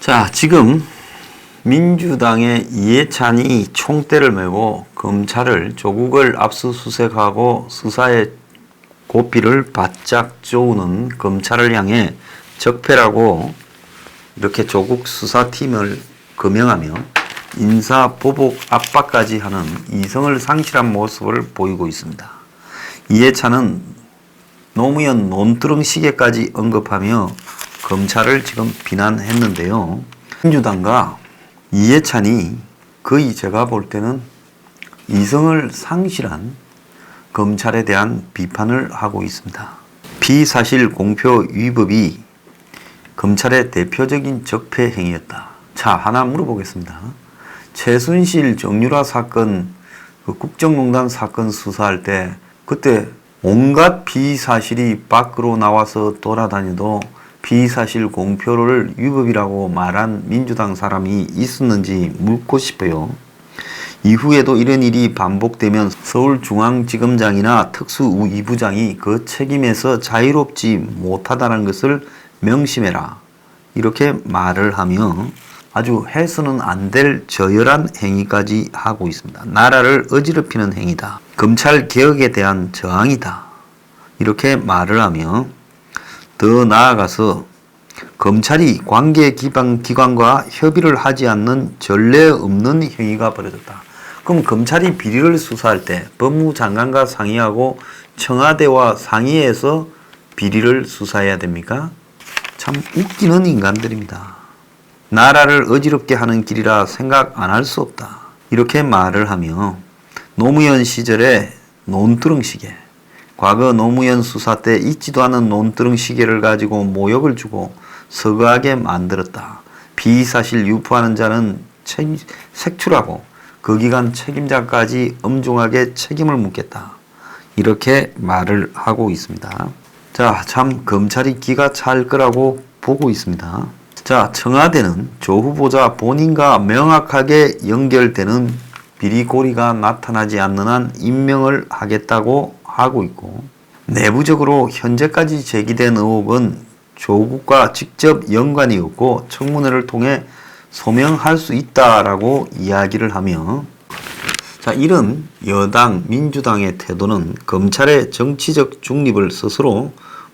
자, 지금 민주당의 이해찬이 총대를 메고 검찰을 조국을 압수수색하고 수사의 고삐를 바짝 쪼우는 검찰을 향해 적폐라고 이렇게 조국 수사팀을 거명하며 인사보복 압박까지 하는 이성을 상실한 모습을 보이고 있습니다. 이해찬은 노무현 논두렁 시계까지 언급하며 검찰을 지금 비난했는데요. 민주당과 이해찬이 거의 제가 볼 때는 이성을 상실한 검찰에 대한 비판을 하고 있습니다. 피사실 공표 위법이 검찰의 대표적인 적폐 행위였다. 자, 하나 물어보겠습니다. 최순실 정유라 사건, 국정농단 사건 수사할 때 그때 온갖 비사실이 밖으로 나와서 돌아다녀도 비사실 공표를 위법이라고 말한 민주당 사람이 있었는지 묻고 싶어요. 이후에도 이런 일이 반복되면 서울중앙지검장이나 특수 2부장이 그 책임에서 자유롭지 못하다는 것을 명심해라. 이렇게 말을 하며 아주 해서는 안 될 저열한 행위까지 하고 있습니다. 나라를 어지럽히는 행위다. 검찰 개혁에 대한 저항이다. 이렇게 말을 하며 더 나아가서 검찰이 관계기관과 협의를 하지 않는 전례 없는 행위가 벌어졌다. 그럼 검찰이 비리를 수사할 때 법무부 장관과 상의하고 청와대와 상의해서 비리를 수사해야 됩니까? 참 웃기는 인간들입니다. 나라를 어지럽게 하는 길이라 생각 안 할 수 없다. 이렇게 말을 하며 노무현 시절에 논두렁 시계, 과거 노무현 수사 때 있지도 않은 논두렁 시계를 가지고 모욕을 주고 서거하게 만들었다. 비사실 유포하는 자는 색출하고 그 기간 책임자까지 엄중하게 책임을 묻겠다. 이렇게 말을 하고 있습니다. 자, 참 검찰이 기가 찰 거라고 보고 있습니다. 자, 청와대는 조 후보자 본인과 명확하게 연결되는 비리고리가 나타나지 않는 한 임명을 하겠다고 하고 있고, 내부적으로 현재까지 제기된 의혹은 조국과 직접 연관이 없고 청문회를 통해 소명할 수 있다라고 이야기를 하며, 자, 이런 여당 민주당의 태도는 검찰의 정치적 중립을 스스로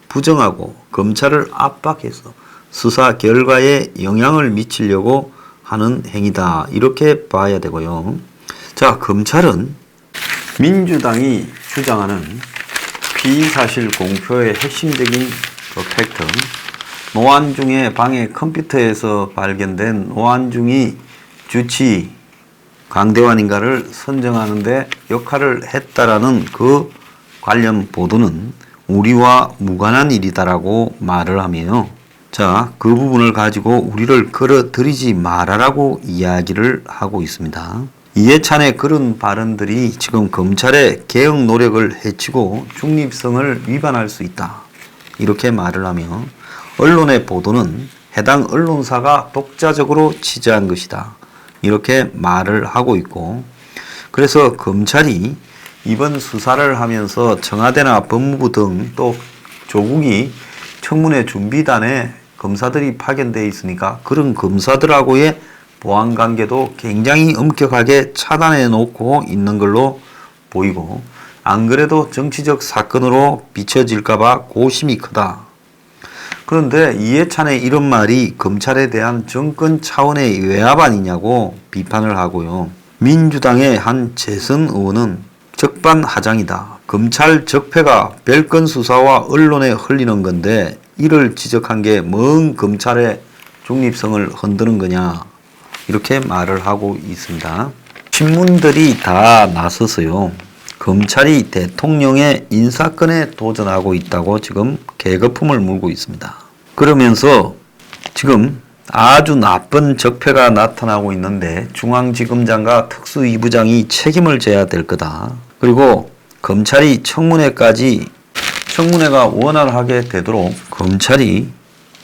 부정하고 검찰을 압박해서 수사 결과에 영향을 미치려고 하는 행위다. 이렇게 봐야 되고요. 자, 검찰은 민주당이 주장하는 피사실 공표의 핵심적인 그 팩트, 노안중의 방해 컴퓨터에서 발견된 노안중이 주치 강대환인가를 선정하는 데 역할을 했다라는 그 관련 보도는 우리와 무관한 일이다라고 말을 하며, 자, 그 부분을 가지고 우리를 끌어들이지 말아라고 이야기를 하고 있습니다. 이해찬의 그런 발언들이 지금 검찰의 개혁 노력을 해치고 중립성을 위반할 수 있다. 이렇게 말을 하며 언론의 보도는 해당 언론사가 독자적으로 취재한 것이다. 이렇게 말을 하고 있고, 그래서 검찰이 이번 수사를 하면서 청와대나 법무부 등 또 조국이 청문회 준비단에 검사들이 파견되어 있으니까 그런 검사들하고의 보안관계도 굉장히 엄격하게 차단해 놓고 있는 걸로 보이고, 안 그래도 정치적 사건으로 비춰질까봐 고심이 크다. 그런데 이해찬의 이런 말이 검찰에 대한 정권 차원의 외압 아니냐고 비판을 하고요. 민주당의 한 재선 의원은 적반하장이다. 검찰 적폐가 별건 수사와 언론에 흘리는 건데 이를 지적한 게 뭔 검찰의 중립성을 흔드는 거냐, 이렇게 말을 하고 있습니다. 신문들이 다 나서서요, 검찰이 대통령의 인사권에 도전하고 있다고 지금 계급품을 물고 있습니다. 그러면서 지금 아주 나쁜 적폐가 나타나고 있는데 중앙지검장과 특수 2부장이 책임을 져야 될 거다. 그리고 검찰이 청문회가 원활하게 되도록 검찰이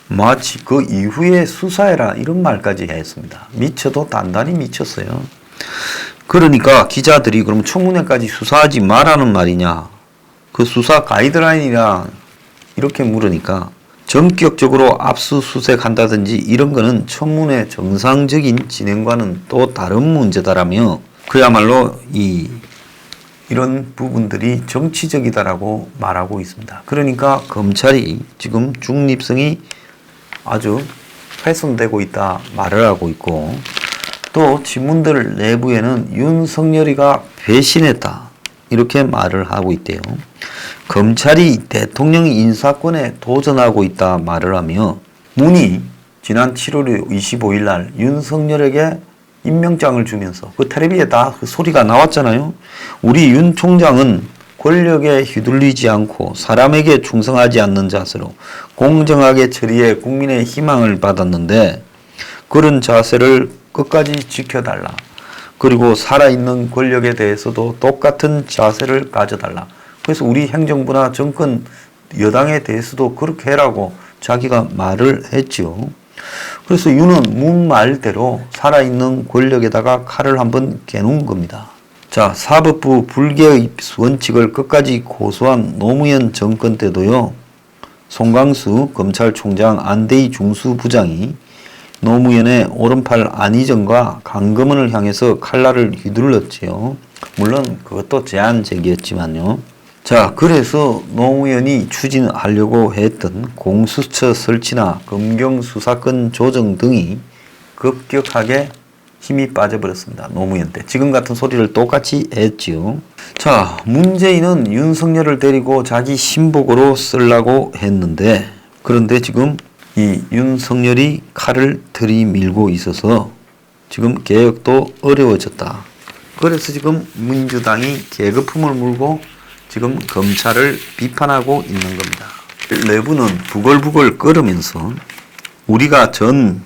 마치 그 이후에 수사해라 이런 말까지 했습니다. 미쳐도 단단히 미쳤어요. 그러니까 기자들이 그럼 청문회까지 수사하지 말라는 말이냐, 그 수사 가이드라인이라 이렇게 물으니까 전격적으로 압수수색한다든지 이런 거는 청문회 정상적인 진행과는 또 다른 문제다라며 그야말로 이런 부분들이 정치적이다라고 말하고 있습니다. 그러니까 검찰이 지금 중립성이 아주 훼손되고 있다 말을 하고 있고, 또 친문들 내부에는 윤석열이가 배신했다 이렇게 말을 하고 있대요. 검찰이 대통령 인사권에 도전하고 있다 말을 하며, 문이 지난 7월 25일 날 윤석열에게 임명장을 주면서 그 텔레비에 다 그 소리가 나왔잖아요. 우리 윤 총장은 권력에 휘둘리지 않고 사람에게 충성하지 않는 자세로 공정하게 처리해 국민의 희망을 받았는데 그런 자세를 끝까지 지켜달라. 그리고 살아있는 권력에 대해서도 똑같은 자세를 가져달라. 그래서 우리 행정부나 정권 여당에 대해서도 그렇게 해라고 자기가 말을 했죠. 그래서 윤은 문 말대로 살아있는 권력에다가 칼을 한번 개놓은 겁니다. 자, 사법부 불개의 원칙을 끝까지 고수한 노무현 정권 때도요, 송강수 검찰총장, 안대희 중수부장이 노무현의 오른팔 안희정과 강금원을 향해서 칼날을 휘둘렀지요. 물론 그것도 제한적이었지만요. 자, 그래서 노무현이 추진하려고 했던 공수처 설치나 검경수사권 조정 등이 급격하게 힘이 빠져버렸습니다. 노무현 때. 지금 같은 소리를 똑같이 했지요. 자, 문재인은 윤석열을 데리고 자기 신복으로 쓰려고 했는데, 그런데 지금 이 윤석열이 칼을 들이밀고 있어서 지금 개혁도 어려워졌다. 그래서 지금 민주당이 계급품을 물고 지금 검찰을 비판하고 있는 겁니다. 내부는 부글부글 끓으면서 우리가 전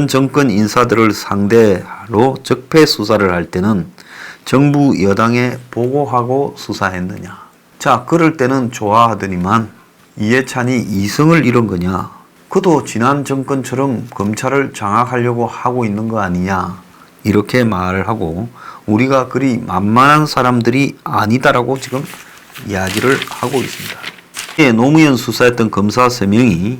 정권 인사들을 상대로 적폐 수사를 할 때는 정부 여당에 보고하고 수사했느냐. 자, 그럴 때는 좋아하더니만 이해찬이 이성을 잃은 거냐. 그도 지난 정권처럼 검찰을 장악하려고 하고 있는 거 아니냐. 이렇게 말을 하고 우리가 그리 만만한 사람들이 아니다라고 지금 이야기를 하고 있습니다. 노무현 수사했던 검사 3명이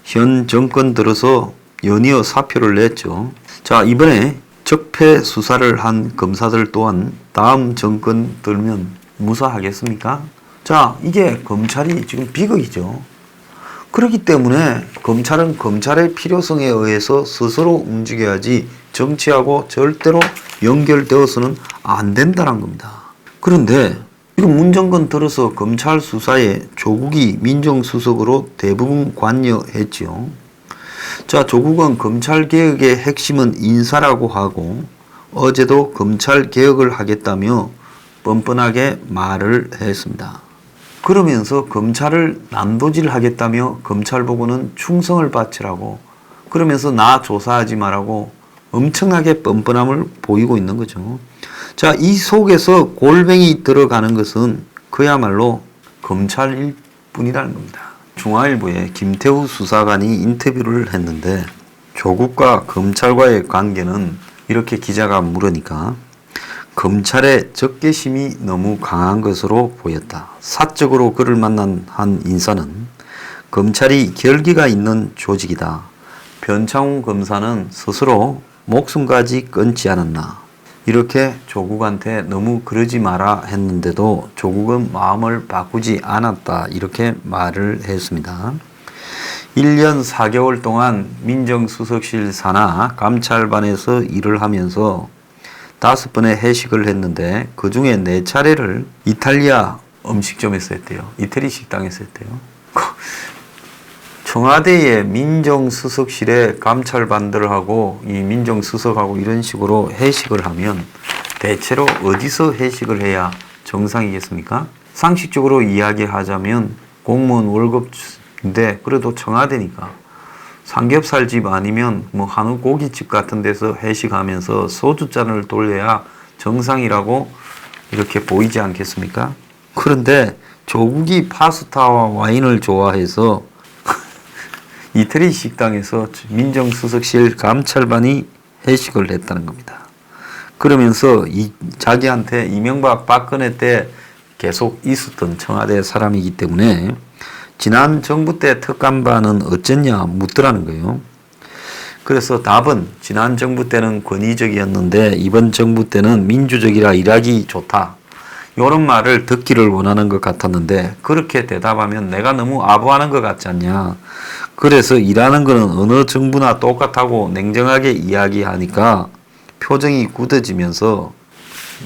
현 정권 들어서 연이어 사표를 냈죠. 자, 이번에 적폐 수사를 한 검사들 또한 다음 정권 들면 무사하겠습니까? 자, 이게 검찰이 지금 비극이죠. 그렇기 때문에 검찰은 검찰의 필요성에 의해서 스스로 움직여야지 정치하고 절대로 연결되어서는 안 된다는 겁니다. 그런데 지금 문정권 들어서 검찰 수사에 조국이 민정수석으로 대부분 관여했지요. 자, 조국은 검찰개혁의 핵심은 인사라고 하고 어제도 검찰개혁을 하겠다며 뻔뻔하게 말을 했습니다. 그러면서 검찰을 난도질하겠다며 검찰 보고는 충성을 바치라고, 그러면서 나 조사하지 말라고 엄청나게 뻔뻔함을 보이고 있는 거죠. 자, 이 속에서 골뱅이 들어가는 것은 그야말로 검찰일 뿐이라는 겁니다. 중앙일보에 김태우 수사관이 인터뷰를 했는데 조국과 검찰과의 관계는, 이렇게 기자가 물으니까 검찰의 적개심이 너무 강한 것으로 보였다. 사적으로 그를 만난 한 인사는 검찰이 결기가 있는 조직이다. 변창훈 검사는 스스로 목숨까지 끊지 않았나. 이렇게 조국한테 너무 그러지 마라 했는데도 조국은 마음을 바꾸지 않았다. 이렇게 말을 했습니다. 1년 4개월 동안 민정수석실 산하 감찰반에서 일을 하면서 5번의 회식을 했는데 그 중에 4차례를 이탈리아 음식점에서 했대요. 이태리 식당에서 했대요. 청와대의 민정수석실에 감찰반들하고 이 민정수석하고 이런 식으로 회식을 하면 대체로 어디서 회식을 해야 정상이겠습니까? 상식적으로 이야기하자면 공무원 월급인데 그래도 청와대니까 삼겹살집 아니면 뭐 한우 고깃집 같은 데서 회식하면서 소주잔을 돌려야 정상이라고 이렇게 보이지 않겠습니까? 그런데 조국이 파스타와 와인을 좋아해서 이태리 식당에서 민정수석실 감찰반이 회식을 했다는 겁니다. 그러면서 자기한테 이명박 박근혜 때 계속 있었던 청와대 사람이기 때문에 지난 정부 때 특감반은 어쨌냐 묻더라는 거예요. 그래서 답은 지난 정부 때는 권위적이었는데 이번 정부 때는 민주적이라 일하기 좋다. 이런 말을 듣기를 원하는 것 같았는데 그렇게 대답하면 내가 너무 아부하는 것 같지 않냐. 그래서 일하는 거는 어느 정부나 똑같다고 냉정하게 이야기하니까 표정이 굳어지면서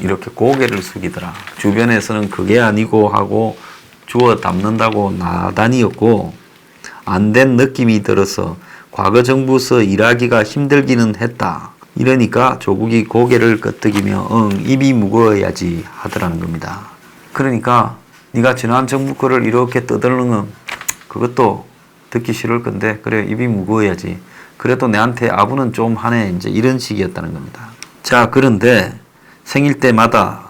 이렇게 고개를 숙이더라. 주변에서는 그게 아니고 하고 주워 담는다고 나단이었고 안 된 느낌이 들어서 과거 정부에서 일하기가 힘들기는 했다. 이러니까 조국이 고개를 끄덕이며 입이 무거워야지 하더라는 겁니다. 그러니까 네가 지난 정부 거를 이렇게 떠드는 건 그것도 듣기 싫을 건데 그래 입이 무거워야지. 그래도 내한테 아부는 좀 하네. 이제 이런 식이었다는 겁니다. 자, 그런데 생일 때마다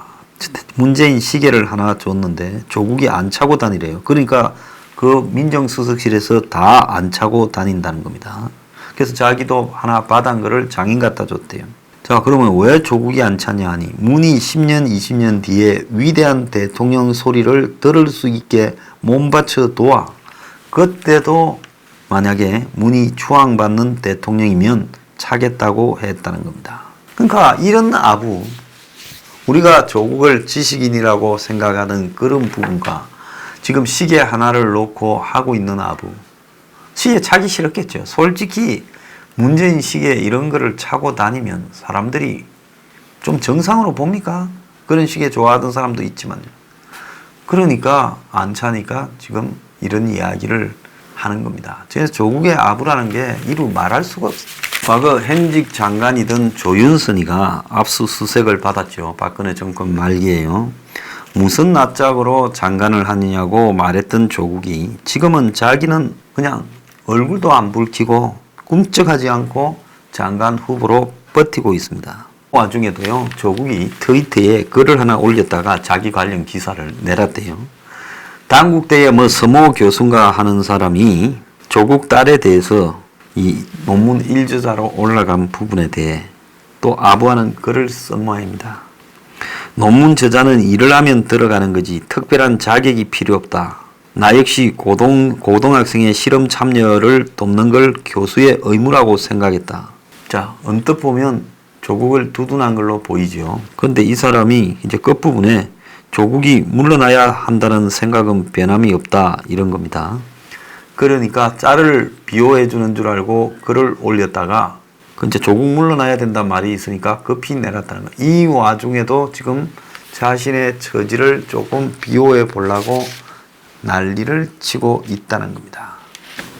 문재인 시계를 하나 줬는데 조국이 안 차고 다니래요. 그러니까 그 민정수석실에서 다 안 차고 다닌다는 겁니다. 그래서 자기도 하나 받은 거를 장인 갖다 줬대요. 자, 그러면 왜 조국이 안 차냐 하니 문이 10년, 20년 뒤에 위대한 대통령 소리를 들을 수 있게 몸바쳐 도와. 그때도 만약에 문이 추앙받는 대통령이면 차겠다고 했다는 겁니다. 그러니까 이런 아부, 우리가 조국을 지식인이라고 생각하는 그런 부분과 지금 시계 하나를 놓고 하고 있는 아부, 시계 차기 싫었겠죠. 솔직히 문재인 시계 이런 거를 차고 다니면 사람들이 좀 정상으로 봅니까? 그런 시계 좋아하던 사람도 있지만요. 그러니까 안 차니까 지금 이런 이야기를 하는 겁니다. 그래서 조국의 아부라는 게 이루 말할 수가 없어요. 과거 현직 장관이던 조윤선이가 압수수색을 받았죠. 박근혜 정권 말기에요. 무슨 낯짝으로 장관을 하느냐고 말했던 조국이 지금은 자기는 그냥 얼굴도 안 붉히고 꿈쩍하지 않고 장관 후보로 버티고 있습니다. 그 와중에도요, 조국이 트위터에 글을 하나 올렸다가 자기 관련 기사를 내놨대요. 당국대에 서모 교수인가 하는 사람이 조국 딸에 대해서 이 논문 1저자로 올라간 부분에 대해 또 아부하는 글을 쓴 모양입니다. 논문 저자는 일을 하면 들어가는 거지 특별한 자격이 필요 없다. 나 역시 고등학생의 실험 참여를 돕는 걸 교수의 의무라고 생각했다. 자, 언뜻 보면 조국을 두둔한 걸로 보이죠. 그런데 이 사람이 이제 끝부분에 조국이 물러나야 한다는 생각은 변함이 없다 이런 겁니다. 그러니까 짤을 비호해 주는 줄 알고 글을 올렸다가 이제 조국 물러나야 된다는 말이 있으니까 급히 내놨다는 거예요. 이 와중에도 지금 자신의 처지를 조금 비호해 보려고 난리를 치고 있다는 겁니다.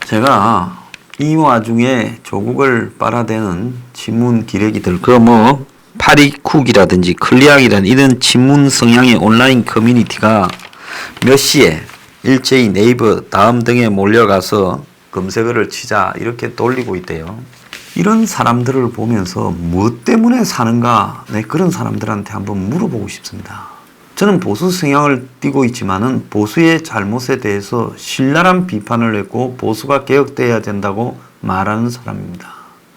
제가 이 와중에 조국을 빨아대는 친문 기레기들, 파리쿡이라든지 클리앙이라는 이런 친문 성향의 온라인 커뮤니티가 몇 시에 일제히 네이버 다음 등에 몰려가서 검색어를 치자 이렇게 돌리고 있대요. 이런 사람들을 보면서 무엇 때문에 사는가, 그런 사람들한테 한번 물어보고 싶습니다. 저는 보수 성향을 띠고 있지만은 보수의 잘못에 대해서 신랄한 비판을 했고 보수가 개혁돼야 된다고 말하는 사람입니다.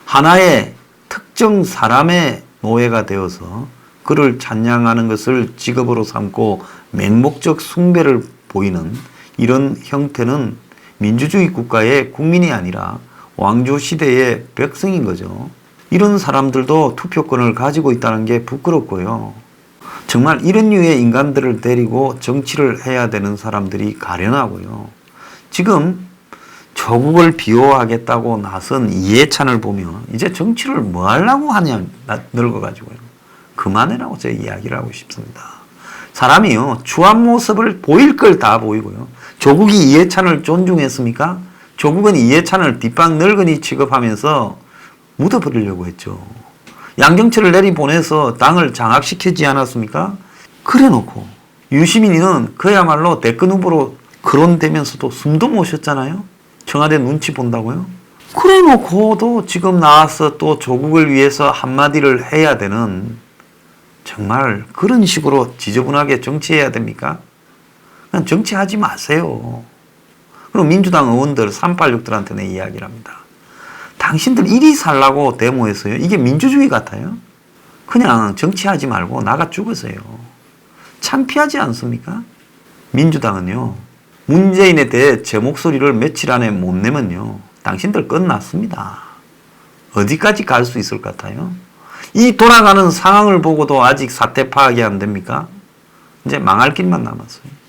하나의 특정 사람의 노예가 되어서 그를 찬양하는 것을 직업으로 삼고 맹목적 숭배를 보이는 이런 형태는 민주주의 국가의 국민이 아니라 왕조 시대의 백성인 거죠. 이런 사람들도 투표권을 가지고 있다는 게 부끄럽고요. 정말 이런 류의 인간들을 데리고 정치를 해야 되는 사람들이 가련하고요. 지금 조국을 비호하겠다고 나선 이해찬을 보면 이제 정치를 뭐 하려고 하냐 늙어가지고요. 그만해라고 제가 이야기를 하고 싶습니다. 사람이요, 추한 모습을 보일 걸 다 보이고요. 조국이 이해찬을 존중했습니까? 조국은 이해찬을 뒷방 늙은이 취급하면서 묻어버리려고 했죠. 양정철을 내리보내서 당을 장악시키지 않았습니까? 그래놓고 유시민이는 그야말로 대권 후보로 거론되면서도 숨도 못 쉬었잖아요. 청와대 눈치 본다고요. 그래놓고도 지금 나와서 또 조국을 위해서 한마디를 해야 되는, 정말 그런 식으로 지저분하게 정치해야 됩니까? 그냥 정치하지 마세요. 그럼 민주당 의원들 386들한테는 이야기를 합니다. 당신들 일이 살라고 데모했어요. 이게 민주주의 같아요? 그냥 정치하지 말고 나가 죽으세요. 창피하지 않습니까? 민주당은요, 문재인에 대해 제 목소리를 며칠 안에 못 내면요, 당신들 끝났습니다. 어디까지 갈 수 있을 것 같아요? 이 돌아가는 상황을 보고도 아직 사태 파악이 안 됩니까? 이제 망할 길만 남았어요.